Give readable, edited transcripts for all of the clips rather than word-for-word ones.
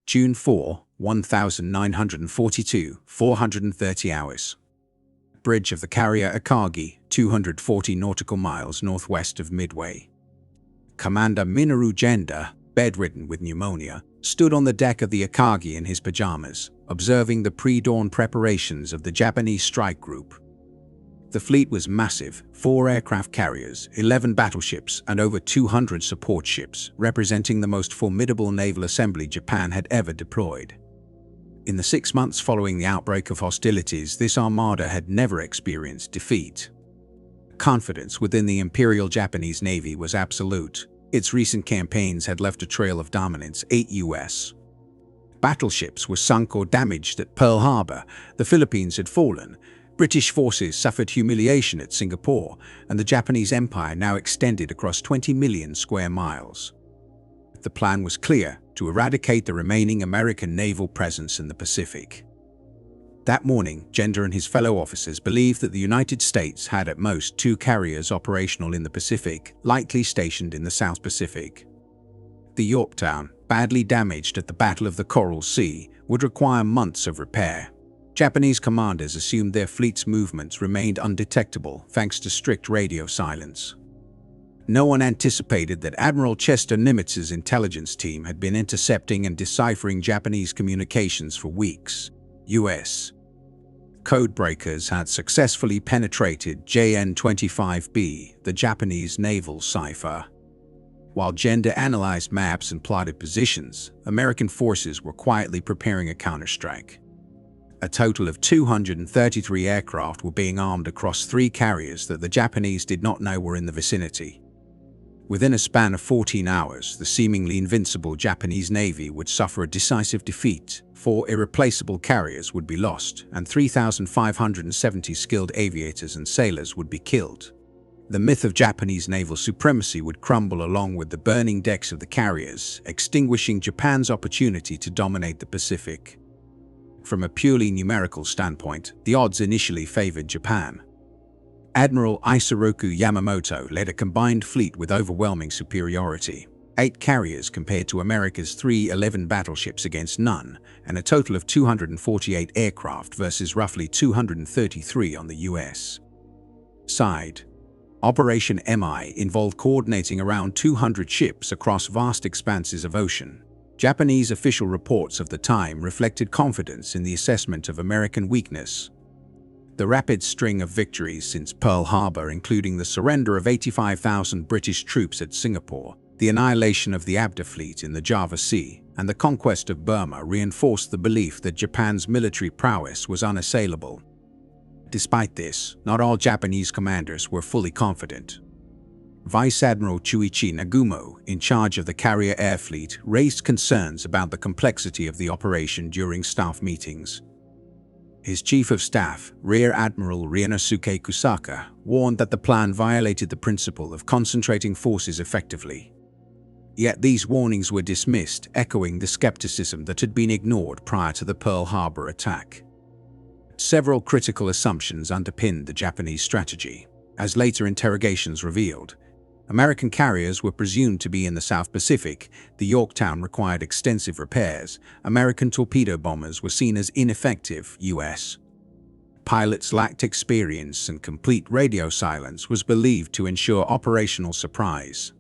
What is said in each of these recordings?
June 4, 1942, 430 hours. Bridge of the carrier Akagi, 240 nautical miles northwest of Midway. Commander Minoru Genda, bedridden with pneumonia, stood on the deck of the Akagi in his pajamas, observing the pre-dawn preparations of the Japanese strike group. The fleet was massive, 4 aircraft carriers, 11 battleships, and over 200 support ships, representing the most formidable naval assembly Japan had ever deployed. In the 6 months following the outbreak of hostilities, this armada had never experienced defeat. Confidence within the Imperial Japanese Navy was absolute. Its recent campaigns had left a trail of dominance. 8 U.S. battleships were sunk or damaged at Pearl Harbor, the Philippines had fallen, British forces suffered humiliation at Singapore, and the Japanese Empire now extended across 20 million square miles. The plan was clear: to eradicate the remaining American naval presence in the Pacific. That morning, Genda and his fellow officers believed that the United States had at most 2 carriers operational in the Pacific, likely stationed in the South Pacific. The Yorktown, badly damaged at the Battle of the Coral Sea, would require months of repair. Japanese commanders assumed their fleet's movements remained undetectable thanks to strict radio silence. No one anticipated that Admiral Chester Nimitz's intelligence team had been intercepting and deciphering Japanese communications for weeks. U.S. codebreakers had successfully penetrated JN-25B, the Japanese naval cipher. While Genda analyzed maps and plotted positions, American forces were quietly preparing a counterstrike. A total of 233 aircraft were being armed across 3 carriers that the Japanese did not know were in the vicinity. Within a span of 14 hours, the seemingly invincible Japanese Navy would suffer a decisive defeat. 4 irreplaceable carriers would be lost, and 3,570 skilled aviators and sailors would be killed. The myth of Japanese naval supremacy would crumble along with the burning decks of the carriers, extinguishing Japan's opportunity to dominate the Pacific. From a purely numerical standpoint, the odds initially favored Japan. Admiral Yamamoto led a combined fleet with overwhelming superiority. 8 carriers compared to America's 311 battleships against none, and a total of 248 aircraft versus roughly 233 on the U.S. side. Operation MI involved coordinating around 200 ships across vast expanses of ocean. Japanese official reports of the time reflected confidence in the assessment of American weakness. The rapid string of victories since Pearl Harbor, including the surrender of 85,000 British troops at Singapore, the annihilation of the Abda fleet in the Java Sea, and the conquest of Burma, reinforced the belief that Japan's military prowess was unassailable. Despite this, not all Japanese commanders were fully confident. Vice Admiral Chuichi Nagumo, in charge of the carrier air fleet, raised concerns about the complexity of the operation during staff meetings. His Chief of Staff, Rear Admiral Ryanosuke Kusaka, warned that the plan violated the principle of concentrating forces effectively. Yet these warnings were dismissed, echoing the skepticism that had been ignored prior to the Pearl Harbor attack. Several critical assumptions underpinned the Japanese strategy. As later interrogations revealed, American carriers were presumed to be in the South Pacific, the Yorktown required extensive repairs, American torpedo bombers were seen as ineffective, U.S. pilots lacked experience, and complete radio silence was believed to ensure operational surprise.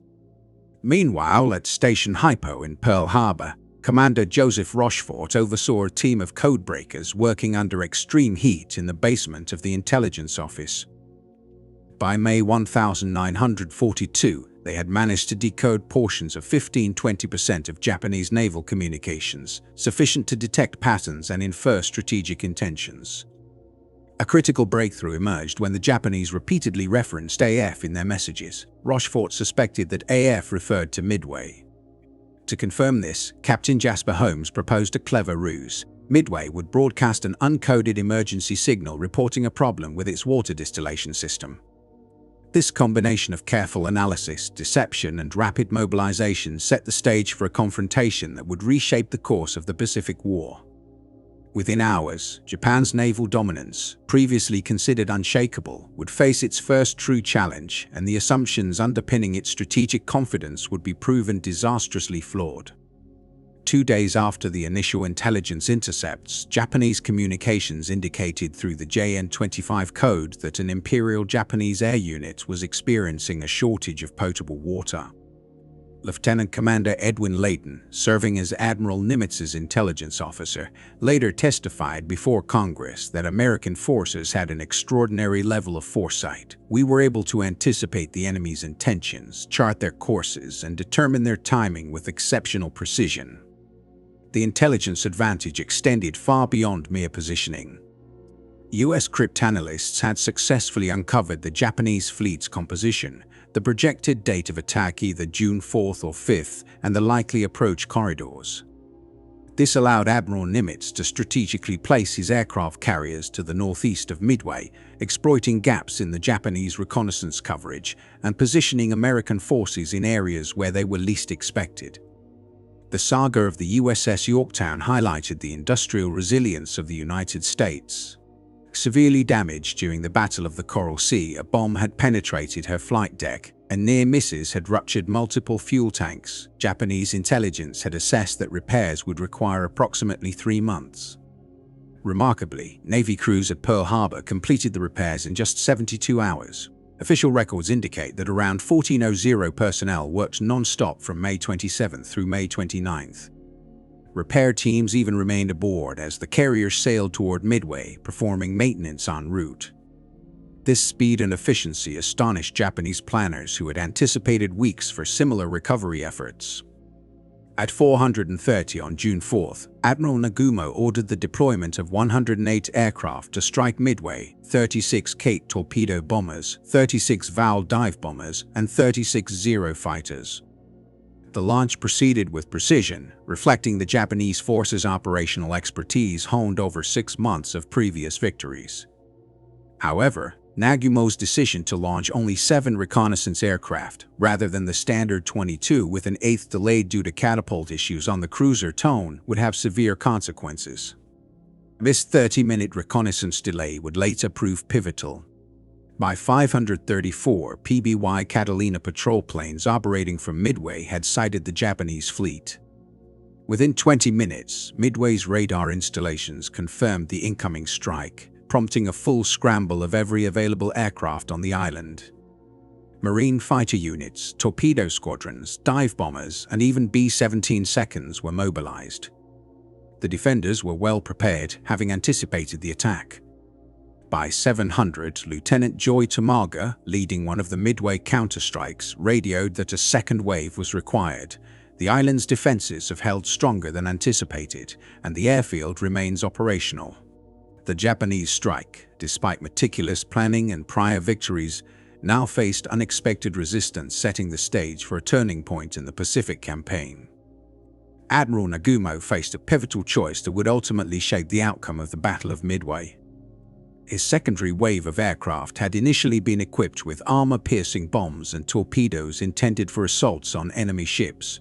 Meanwhile, at Station Hypo in Pearl Harbor, Commander Joseph Rochefort oversaw a team of codebreakers working under extreme heat in the basement of the intelligence office. By May 1942, they had managed to decode portions of 15–20% of Japanese naval communications, sufficient to detect patterns and infer strategic intentions. A critical breakthrough emerged when the Japanese repeatedly referenced AF in their messages. Rochefort suspected that AF referred to Midway. To confirm this, Captain Jasper Holmes proposed a clever ruse. Midway would broadcast an uncoded emergency signal reporting a problem with its water distillation system. This combination of careful analysis, deception, and rapid mobilization set the stage for a confrontation that would reshape the course of the Pacific War. Within hours, Japan's naval dominance, previously considered unshakable, would face its first true challenge, and the assumptions underpinning its strategic confidence would be proven disastrously flawed. 2 days after the initial intelligence intercepts, Japanese communications indicated through the JN-25 code that an Imperial Japanese air unit was experiencing a shortage of potable water. Lieutenant Commander Edwin Layton, serving as Admiral Nimitz's intelligence officer, later testified before Congress that American forces had an extraordinary level of foresight. "We were able to anticipate the enemy's intentions, chart their courses, and determine their timing with exceptional precision." The intelligence advantage extended far beyond mere positioning. U.S. cryptanalysts had successfully uncovered the Japanese fleet's composition, the projected date of attack either June 4th or 5th, and the likely approach corridors. This allowed Admiral Nimitz to strategically place his aircraft carriers to the northeast of Midway, exploiting gaps in the Japanese reconnaissance coverage and positioning American forces in areas where they were least expected. The saga of the USS Yorktown highlighted the industrial resilience of the United States. Severely damaged during the Battle of the Coral Sea, a bomb had penetrated her flight deck, and near misses had ruptured multiple fuel tanks. Japanese intelligence had assessed that repairs would require approximately 3 months. Remarkably, Navy crews at Pearl Harbor completed the repairs in just 72 hours. Official records indicate that around 1400 personnel worked non-stop from May 27 through May 29. Repair teams even remained aboard as the carrier sailed toward Midway, performing maintenance en route. This speed and efficiency astonished Japanese planners who had anticipated weeks for similar recovery efforts. At 4:30 on June 4th, Admiral Nagumo ordered the deployment of 108 aircraft to strike Midway, 36 Kate torpedo bombers, 36 Val dive bombers, and 36 Zero fighters. The launch proceeded with precision, reflecting the Japanese forces' operational expertise honed over 6 months of previous victories. However, Nagumo's decision to launch only 7 reconnaissance aircraft, rather than the standard 22 with an 8th delayed due to catapult issues on the cruiser Tone, would have severe consequences. This 30-minute reconnaissance delay would later prove pivotal. By 534, PBY Catalina patrol planes operating from Midway had sighted the Japanese fleet. Within 20 minutes, Midway's radar installations confirmed the incoming strike, prompting a full scramble of every available aircraft on the island. Marine fighter units, torpedo squadrons, dive bombers, and even B-17 seconds were mobilized. The defenders were well prepared, having anticipated the attack. By 700, Lieutenant Joy Tamaga, leading one of the Midway counterstrikes, radioed that a second wave was required. The island's defenses have held stronger than anticipated, and the airfield remains operational. The Japanese strike, despite meticulous planning and prior victories, now faced unexpected resistance, setting the stage for a turning point in the Pacific campaign. Admiral Nagumo faced a pivotal choice that would ultimately shape the outcome of the Battle of Midway. His secondary wave of aircraft had initially been equipped with armor-piercing bombs and torpedoes intended for assaults on enemy ships.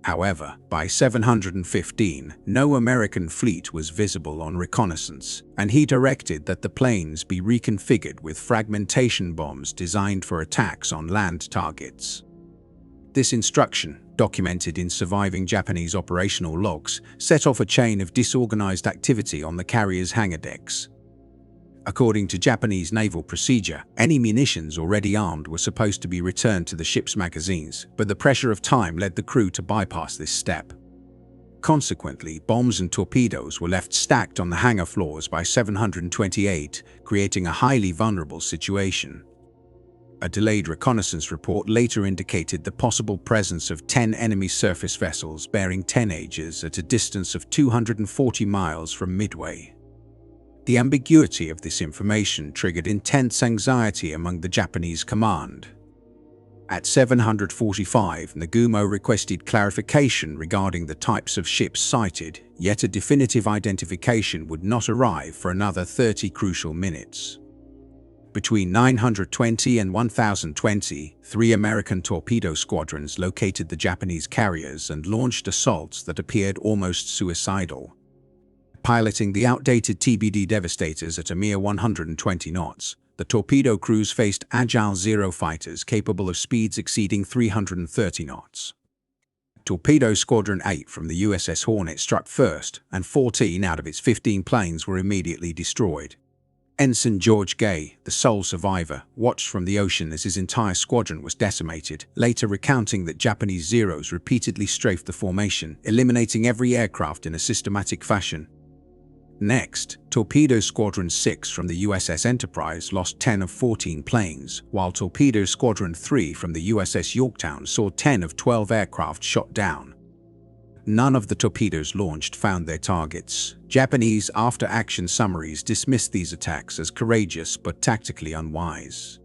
However, by 715, no American fleet was visible on reconnaissance, and he directed that the planes be reconfigured with fragmentation bombs designed for attacks on land targets. This instruction, documented in surviving Japanese operational logs, set off a chain of disorganized activity on the carrier's hangar decks. According to Japanese naval procedure, any munitions already armed were supposed to be returned to the ship's magazines, but the pressure of time led the crew to bypass this step. Consequently, bombs and torpedoes were left stacked on the hangar floors by 728, creating a highly vulnerable situation. A delayed reconnaissance report later indicated the possible presence of 10 enemy surface vessels bearing tennages at a distance of 240 miles from Midway. The ambiguity of this information triggered intense anxiety among the Japanese command. At 745, Nagumo requested clarification regarding the types of ships sighted, yet a definitive identification would not arrive for another 30 crucial minutes. Between 920 and 1020, 3 American torpedo squadrons located the Japanese carriers and launched assaults that appeared almost suicidal. Piloting the outdated TBD Devastators at a mere 120 knots, the torpedo crews faced agile Zero fighters capable of speeds exceeding 330 knots. Torpedo Squadron 8 from the USS Hornet struck first, and 14 out of its 15 planes were immediately destroyed. Ensign George Gay, the sole survivor, watched from the ocean as his entire squadron was decimated, later recounting that Japanese Zeros repeatedly strafed the formation, eliminating every aircraft in a systematic fashion. Next, Torpedo Squadron 6 from the USS Enterprise lost 10 of 14 planes, while Torpedo Squadron 3 from the USS Yorktown saw 10 of 12 aircraft shot down. None of the torpedoes launched found their targets. Japanese after-action summaries dismissed these attacks as courageous but tactically unwise.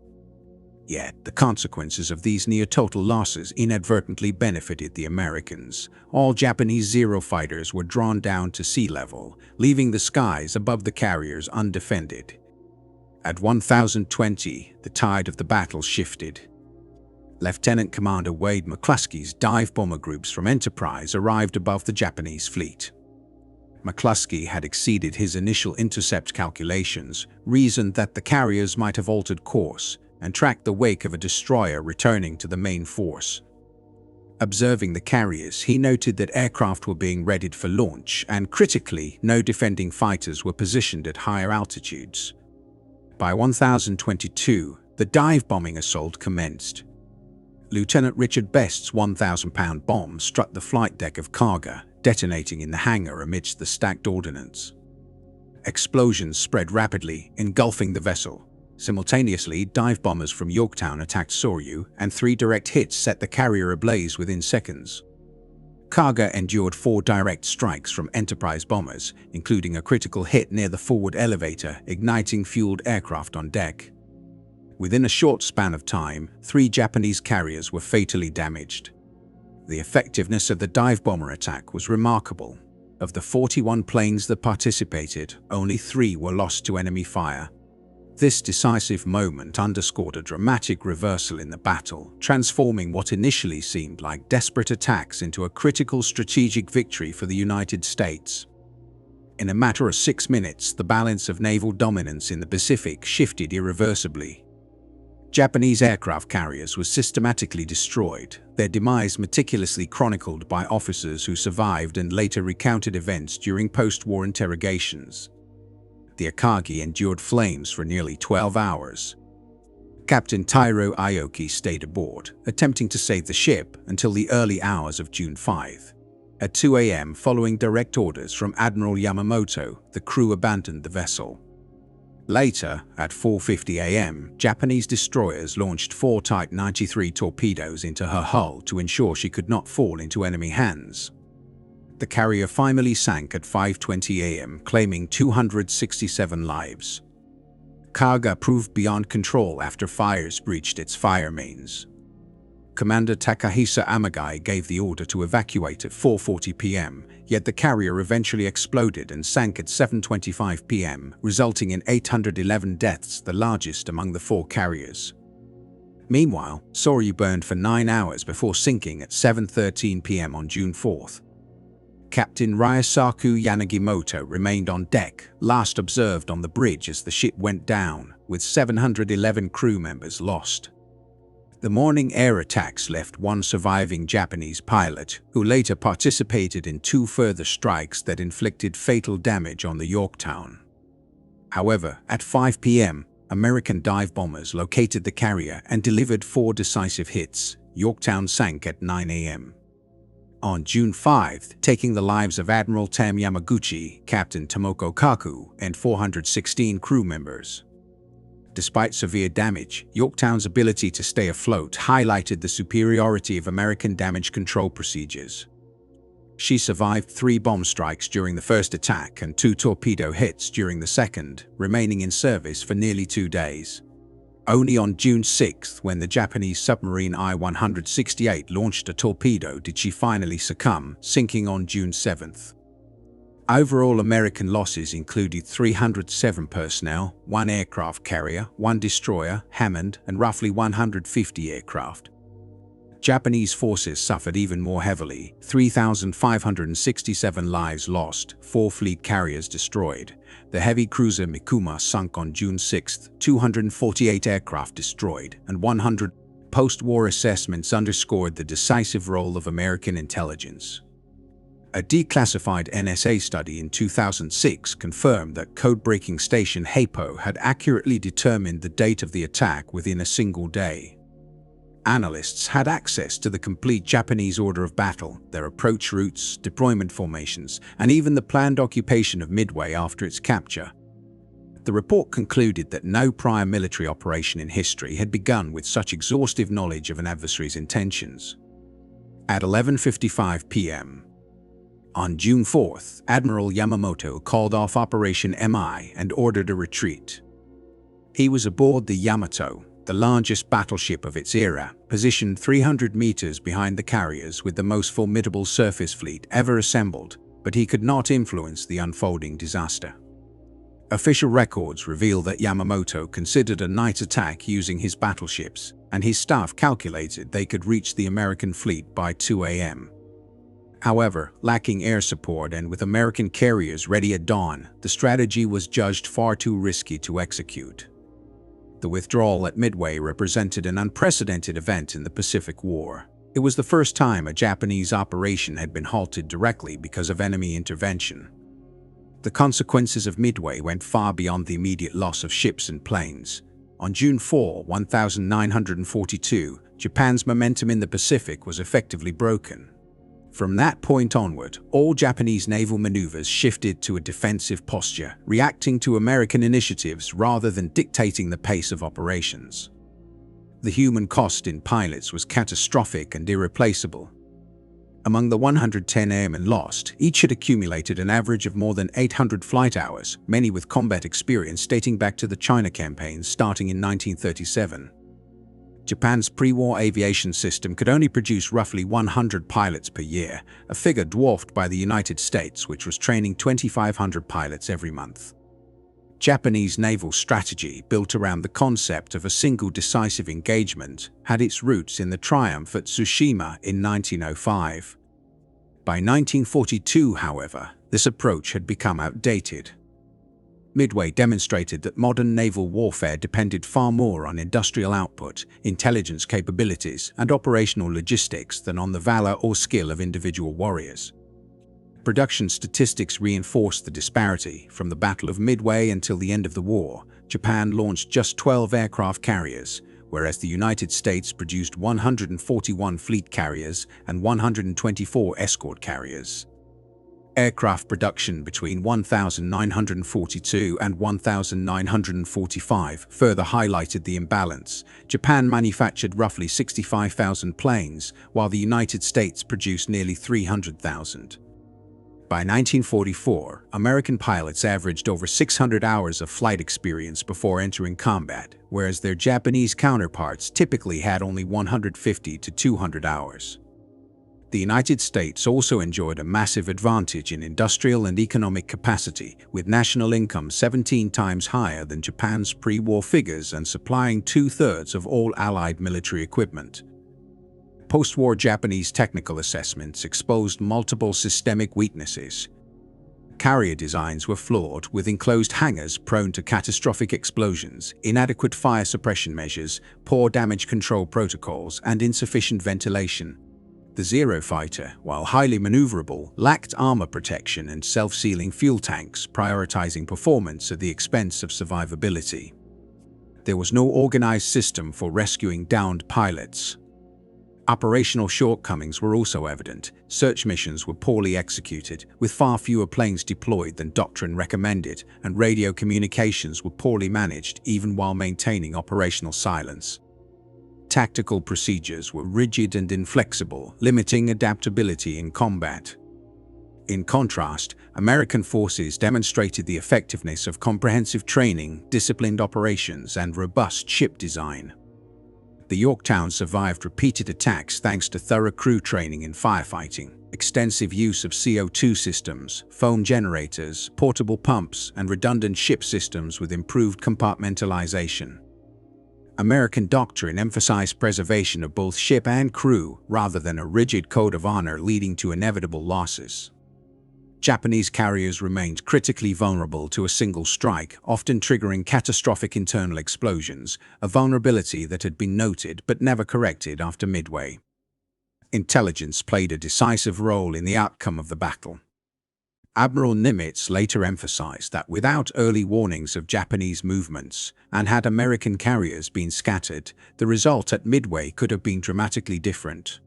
Yet, the consequences of these near-total losses inadvertently benefited the Americans. All Japanese Zero fighters were drawn down to sea level, leaving the skies above the carriers undefended. At 1020, the tide of the battle shifted. Lieutenant Commander Wade McCluskey's dive bomber groups from Enterprise arrived above the Japanese fleet. McCluskey had exceeded his initial intercept calculations, reasoned that the carriers might have altered course, and tracked the wake of a destroyer returning to the main force. Observing the carriers, he noted that aircraft were being readied for launch, and critically, no defending fighters were positioned at higher altitudes. By 1022, the dive bombing assault commenced. Lieutenant Richard Best's 1,000-pound bomb struck the flight deck of Kaga, detonating in the hangar amidst the stacked ordnance. Explosions spread rapidly, engulfing the vessel. Simultaneously, dive bombers from Yorktown attacked Soryu, and 3 direct hits set the carrier ablaze within seconds. Kaga endured 4 direct strikes from Enterprise bombers, including a critical hit near the forward elevator, igniting fueled aircraft on deck. Within a short span of time, 3 Japanese carriers were fatally damaged. The effectiveness of the dive bomber attack was remarkable. Of the 41 planes that participated, only 3 were lost to enemy fire. This decisive moment underscored a dramatic reversal in the battle, transforming what initially seemed like desperate attacks into a critical strategic victory for the United States. In a matter of 6 minutes, the balance of naval dominance in the Pacific shifted irreversibly. Japanese aircraft carriers were systematically destroyed, their demise meticulously chronicled by officers who survived and later recounted events during post-war interrogations. The Akagi endured flames for nearly 12 hours. Captain Tairo Aoki stayed aboard, attempting to save the ship until the early hours of June 5. At 2 a.m., following direct orders from Admiral Yamamoto, the crew abandoned the vessel. Later, at 4:50 a.m., Japanese destroyers launched 4 Type 93 torpedoes into her hull to ensure she could not fall into enemy hands. The carrier finally sank at 5:20 a.m., claiming 267 lives. Kaga proved beyond control after fires breached its fire mains. Commander Takahisa Amagai gave the order to evacuate at 4:40 p.m., yet the carrier eventually exploded and sank at 7:25 p.m., resulting in 811 deaths, the largest among the 4 carriers. Meanwhile, Soryu burned for 9 hours before sinking at 7:13 p.m. on June 4th. Captain Ryosaku Yanagimoto remained on deck, last observed on the bridge as the ship went down, with 711 crew members lost. The morning air attacks left 1 surviving Japanese pilot, who later participated in 2 further strikes that inflicted fatal damage on the Yorktown. However, at 5 p.m., American dive bombers located the carrier and delivered 4 decisive hits. Yorktown sank at 9 a.m. On June 5, taking the lives of Admiral Tam Yamaguchi, Captain Tomoko Kaku, and 416 crew members. Despite severe damage, Yorktown's ability to stay afloat highlighted the superiority of American damage control procedures. She survived 3 bomb strikes during the first attack and 2 torpedo hits during the second, remaining in service for nearly 2 days. Only on June 6, when the Japanese submarine I-168 launched a torpedo, did she finally succumb, sinking on June 7. Overall American losses included 307 personnel, 1 aircraft carrier, 1 destroyer, Hammond, and roughly 150 aircraft. Japanese forces suffered even more heavily, 3,567 lives lost, 4 fleet carriers destroyed. The heavy cruiser Mikuma sunk on June 6, 248 aircraft destroyed, and 100 Post-war assessments underscored the decisive role of American intelligence. A declassified NSA study in 2006 confirmed that code-breaking station HAPO had accurately determined the date of the attack within a single day. Analysts had access to the complete Japanese order of battle, their approach routes, deployment formations, and even the planned occupation of Midway after its capture. The report concluded that no prior military operation in history had begun with such exhaustive knowledge of an adversary's intentions. At 11:55 p.m. on June 4th, Admiral Yamamoto called off Operation MI and ordered a retreat. He was aboard the Yamato, the largest battleship of its era, positioned 300 meters behind the carriers with the most formidable surface fleet ever assembled, but he could not influence the unfolding disaster. Official records reveal that Yamamoto considered a night attack using his battleships, and his staff calculated they could reach the American fleet by 2 a.m. However, lacking air support and with American carriers ready at dawn, the strategy was judged far too risky to execute. The withdrawal at Midway represented an unprecedented event in the Pacific War. It was the first time a Japanese operation had been halted directly because of enemy intervention. The consequences of Midway went far beyond the immediate loss of ships and planes. On June 4, 1942, Japan's momentum in the Pacific was effectively broken. From that point onward, all Japanese naval maneuvers shifted to a defensive posture, reacting to American initiatives rather than dictating the pace of operations. The human cost in pilots was catastrophic and irreplaceable. Among the 110 airmen lost, each had accumulated an average of more than 800 flight hours, many with combat experience dating back to the China campaigns starting in 1937. Japan's pre-war aviation system could only produce roughly 100 pilots per year, a figure dwarfed by the United States, which was training 2,500 pilots every month. Japanese naval strategy, built around the concept of a single decisive engagement, had its roots in the triumph at Tsushima in 1905. By 1942, however, this approach had become outdated. Midway demonstrated that modern naval warfare depended far more on industrial output, intelligence capabilities, and operational logistics than on the valor or skill of individual warriors. Production statistics reinforced the disparity. From the Battle of Midway until the end of the war, Japan launched just 12 aircraft carriers, whereas the United States produced 141 fleet carriers and 124 escort carriers. Aircraft production between 1942 and 1945 further highlighted the imbalance. Japan manufactured roughly 65,000 planes, while the United States produced nearly 300,000. By 1944, American pilots averaged over 600 hours of flight experience before entering combat, whereas their Japanese counterparts typically had only 150 to 200 hours. The United States also enjoyed a massive advantage in industrial and economic capacity, with national income 17 times higher than Japan's pre-war figures and supplying 2/3 of all Allied military equipment. Post-war Japanese technical assessments exposed multiple systemic weaknesses. Carrier designs were flawed, with enclosed hangars prone to catastrophic explosions, inadequate fire suppression measures, poor damage control protocols, and insufficient ventilation. The Zero fighter, while highly maneuverable, lacked armor protection and self-sealing fuel tanks, prioritizing performance at the expense of survivability. There was no organized system for rescuing downed pilots. Operational shortcomings were also evident. Search missions were poorly executed, with far fewer planes deployed than doctrine recommended, and radio communications were poorly managed even while maintaining operational silence. Tactical procedures were rigid and inflexible, limiting adaptability in combat. In contrast, American forces demonstrated the effectiveness of comprehensive training, disciplined operations, and robust ship design. The Yorktown survived repeated attacks thanks to thorough crew training in firefighting, extensive use of CO2 systems, foam generators, portable pumps, and redundant ship systems with improved compartmentalization. American doctrine emphasized preservation of both ship and crew rather than a rigid code of honor leading to inevitable losses. Japanese carriers remained critically vulnerable to a single strike, often triggering catastrophic internal explosions, a vulnerability that had been noted but never corrected after Midway. Intelligence played a decisive role in the outcome of the battle. Admiral Nimitz later emphasized that without early warnings of Japanese movements, and had American carriers been scattered, the result at Midway could have been dramatically different.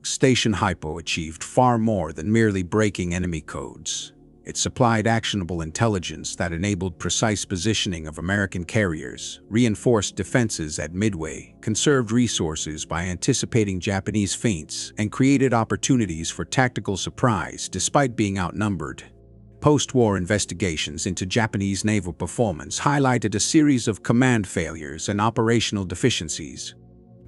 Station Hypo achieved far more than merely breaking enemy codes. It supplied actionable intelligence that enabled precise positioning of American carriers, reinforced defenses at Midway, conserved resources by anticipating Japanese feints, and created opportunities for tactical surprise despite being outnumbered. Post-war investigations into Japanese naval performance highlighted a series of command failures and operational deficiencies.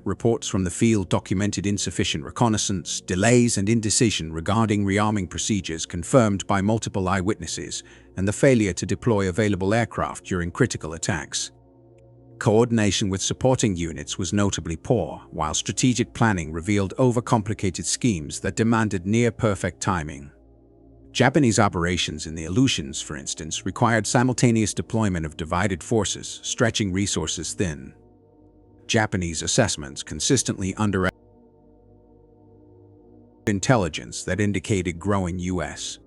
Reports from the field documented insufficient reconnaissance, delays, and indecision regarding rearming procedures confirmed by multiple eyewitnesses, and the failure to deploy available aircraft during critical attacks. Coordination with supporting units was notably poor, while strategic planning revealed overcomplicated schemes that demanded near-perfect timing. Japanese operations in the Aleutians, for instance, required simultaneous deployment of divided forces, stretching resources thin. Japanese assessments consistently underestimated intelligence that indicated growing U.S.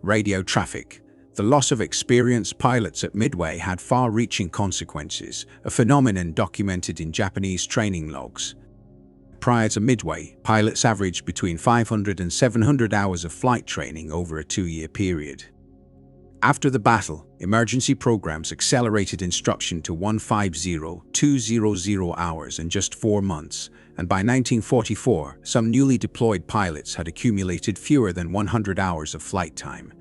radio traffic. The loss of experienced pilots at Midway had far-reaching consequences, a phenomenon documented in Japanese training logs. Prior to Midway, pilots averaged between 500 and 700 hours of flight training over a 2-year period. After the battle, emergency programs accelerated instruction to 150-200 hours in just 4 months, and by 1944, some newly deployed pilots had accumulated fewer than 100 hours of flight time.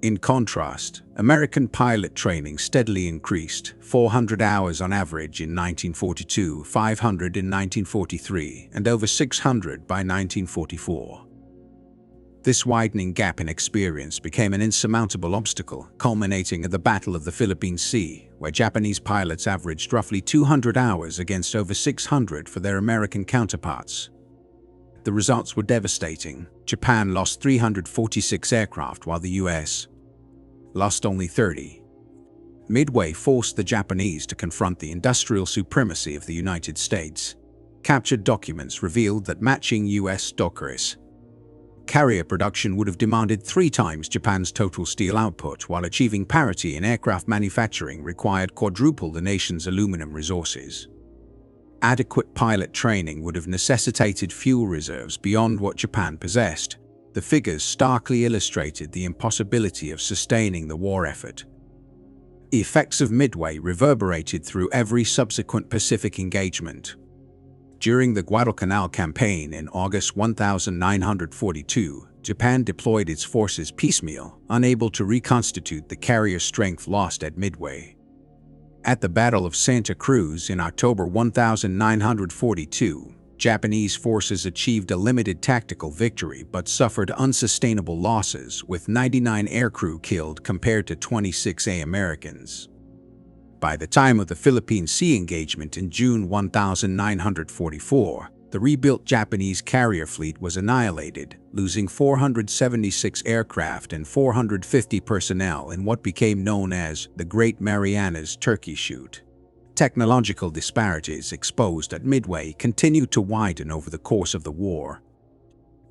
In contrast, American pilot training steadily increased, 400 hours on average in 1942, 500 in 1943, and over 600 by 1944. This widening gap in experience became an insurmountable obstacle, culminating at the Battle of the Philippine Sea, where Japanese pilots averaged roughly 200 hours against over 600 for their American counterparts. The results were devastating. Japan lost 346 aircraft while the U.S. lost only 30. Midway forced the Japanese to confront the industrial supremacy of the United States. Captured documents revealed that matching U.S. Dockers carrier production would have demanded 3 times Japan's total steel output, while achieving parity in aircraft manufacturing required quadruple the nation's aluminum resources. Adequate pilot training would have necessitated fuel reserves beyond what Japan possessed. The figures starkly illustrated the impossibility of sustaining the war effort. The effects of Midway reverberated through every subsequent Pacific engagement. During the Guadalcanal campaign in August 1942, Japan deployed its forces piecemeal, unable to reconstitute the carrier strength lost at Midway. At the Battle of Santa Cruz in October 1942, Japanese forces achieved a limited tactical victory but suffered unsustainable losses, with 99 aircrew killed compared to 26 Americans. By the time of the Philippine Sea engagement in June 1944, the rebuilt Japanese carrier fleet was annihilated, losing 476 aircraft and 450 personnel in what became known as the Great Marianas Turkey Shoot. Technological disparities exposed at Midway continued to widen over the course of the war.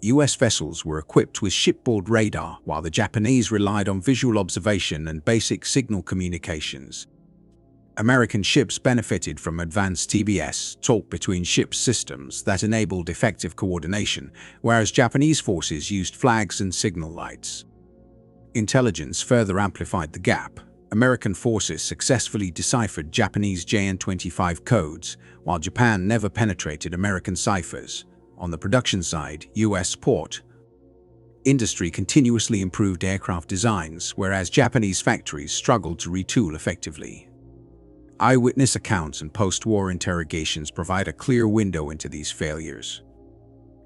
U.S. vessels were equipped with shipboard radar, while the Japanese relied on visual observation and basic signal communications. American ships benefited from advanced TBS, talk-between-ships systems that enabled effective coordination, whereas Japanese forces used flags and signal lights. Intelligence further amplified the gap. American forces successfully deciphered Japanese JN-25 codes, while Japan never penetrated American ciphers. On the production side, U.S. port industry continuously improved aircraft designs, whereas Japanese factories struggled to retool effectively. Eyewitness accounts and post-war interrogations provide a clear window into these failures.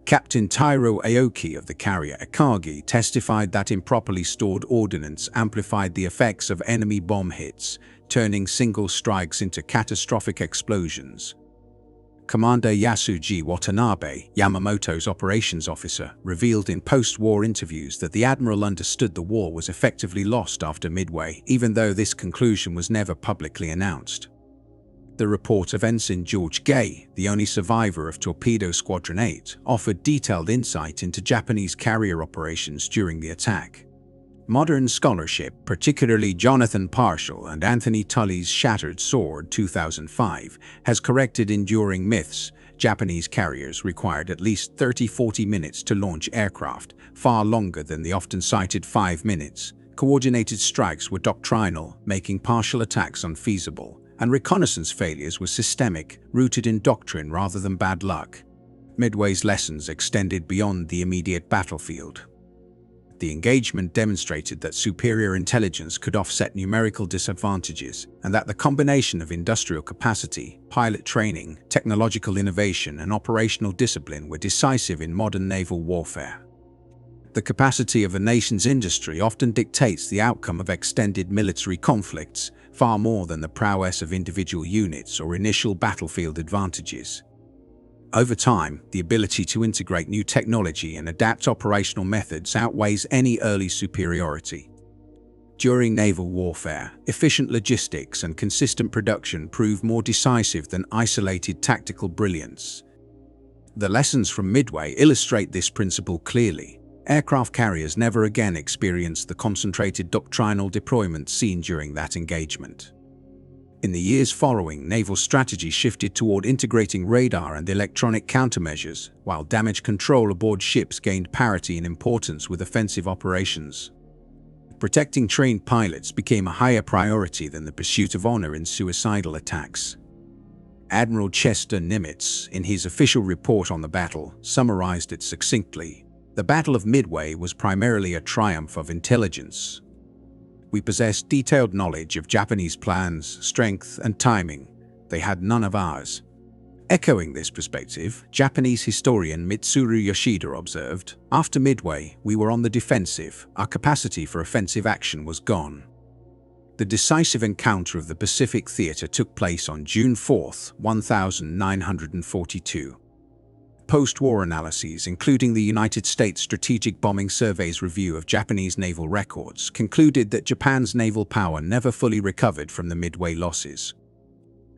Captain Tairo Aoki of the carrier Akagi testified that improperly stored ordnance amplified the effects of enemy bomb hits, turning single strikes into catastrophic explosions. Commander Yasuji Watanabe, Yamamoto's operations officer, revealed in post-war interviews that the admiral understood the war was effectively lost after Midway, even though this conclusion was never publicly announced. The report of Ensign George Gay, the only survivor of Torpedo Squadron 8, offered detailed insight into Japanese carrier operations during the attack. Modern scholarship, particularly Jonathan Parshall and Anthony Tully's Shattered Sword 2005, has corrected enduring myths. Japanese carriers required at least 30–40 minutes to launch aircraft, far longer than the often cited 5 minutes. Coordinated strikes were doctrinal, making partial attacks unfeasible, and reconnaissance failures were systemic, rooted in doctrine rather than bad luck. Midway's lessons extended beyond the immediate battlefield. The engagement demonstrated that superior intelligence could offset numerical disadvantages, and that the combination of industrial capacity, pilot training, technological innovation, and operational discipline were decisive in modern naval warfare. The capacity of a nation's industry often dictates the outcome of extended military conflicts, far more than the prowess of individual units or initial battlefield advantages. Over time, the ability to integrate new technology and adapt operational methods outweighs any early superiority. During naval warfare, efficient logistics and consistent production prove more decisive than isolated tactical brilliance. The lessons from Midway illustrate this principle clearly. Aircraft carriers never again experienced the concentrated doctrinal deployment seen during that engagement. In the years following, naval strategy shifted toward integrating radar and electronic countermeasures, while damage control aboard ships gained parity in importance with offensive operations. Protecting trained pilots became a higher priority than the pursuit of honor in suicidal attacks. Admiral Chester Nimitz, in his official report on the battle, summarized it succinctly. The Battle of Midway was primarily a triumph of intelligence. We possessed detailed knowledge of Japanese plans, strength, and timing. They had none of ours. Echoing this perspective, Japanese historian Mitsuru Yoshida observed, "After Midway, we were on the defensive. Our capacity for offensive action was gone." The decisive encounter of the Pacific Theater took place on June 4, 1942. Post-war analyses, including the United States Strategic Bombing Survey's review of Japanese naval records, concluded that Japan's naval power never fully recovered from the Midway losses.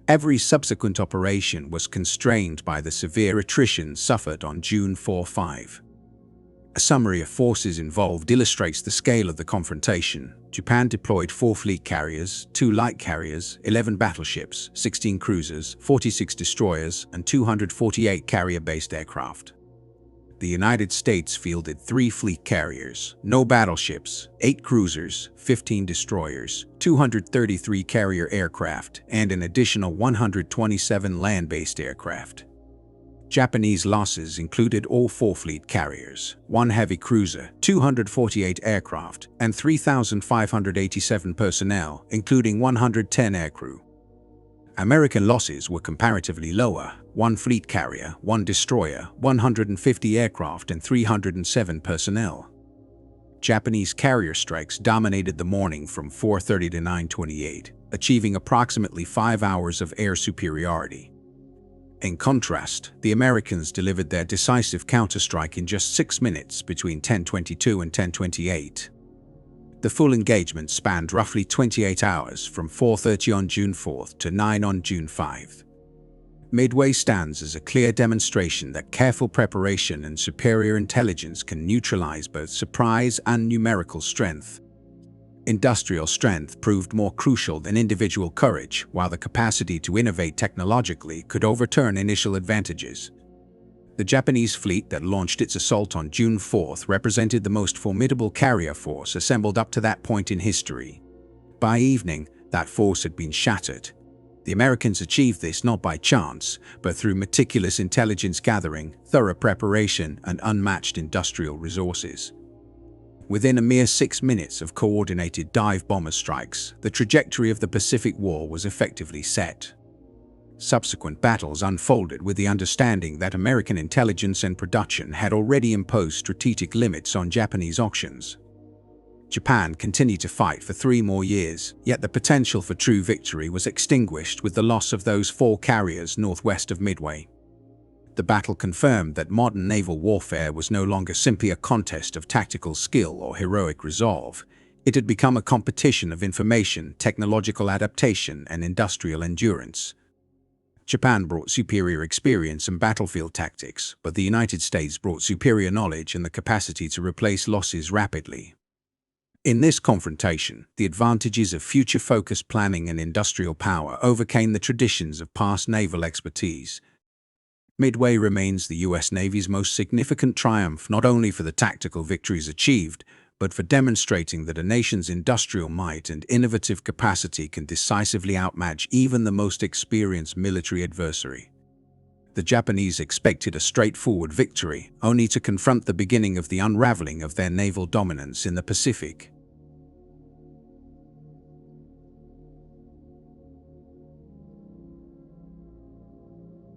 Every subsequent operation was constrained by the severe attrition suffered on June 4–5. A summary of forces involved illustrates the scale of the confrontation. Japan deployed 4 fleet carriers, 2 light carriers, 11 battleships, 16 cruisers, 46 destroyers, and 248 carrier-based aircraft. The United States fielded 3 fleet carriers, no battleships, 8 cruisers, 15 destroyers, 233 carrier aircraft, and an additional 127 land-based aircraft. Japanese losses included all 4 fleet carriers, 1 heavy cruiser, 248 aircraft, and 3,587 personnel, including 110 aircrew. American losses were comparatively lower: 1 fleet carrier, 1 destroyer, 150 aircraft, and 307 personnel. Japanese carrier strikes dominated the morning from 4:30 to 9:28, achieving approximately 5 hours of air superiority. In contrast, the Americans delivered their decisive counterstrike in just 6 minutes between 10:22 and 10:28. The full engagement spanned roughly 28 hours from 4:30 on June 4 to 9 on June 5. Midway stands as a clear demonstration that careful preparation and superior intelligence can neutralize both surprise and numerical strength. Industrial strength proved more crucial than individual courage, while the capacity to innovate technologically could overturn initial advantages. The Japanese fleet that launched its assault on June 4 represented the most formidable carrier force assembled up to that point in history. By evening, that force had been shattered. The Americans achieved this not by chance, but through meticulous intelligence gathering, thorough preparation, and unmatched industrial resources. Within a mere 6 minutes of coordinated dive bomber strikes, the trajectory of the Pacific War was effectively set. Subsequent battles unfolded with the understanding that American intelligence and production had already imposed strategic limits on Japanese options. Japan continued to fight for 3 more years, yet the potential for true victory was extinguished with the loss of those 4 carriers northwest of Midway. The battle confirmed that modern naval warfare was no longer simply a contest of tactical skill or heroic resolve. It had become a competition of information, technological adaptation, and industrial endurance. Japan brought superior experience and battlefield tactics, but the United States brought superior knowledge and the capacity to replace losses rapidly. In this confrontation, the advantages of future-focused planning and industrial power overcame the traditions of past naval expertise. Midway remains the U.S. Navy's most significant triumph, not only for the tactical victories achieved, but for demonstrating that a nation's industrial might and innovative capacity can decisively outmatch even the most experienced military adversary. The Japanese expected a straightforward victory, only to confront the beginning of the unraveling of their naval dominance in the Pacific.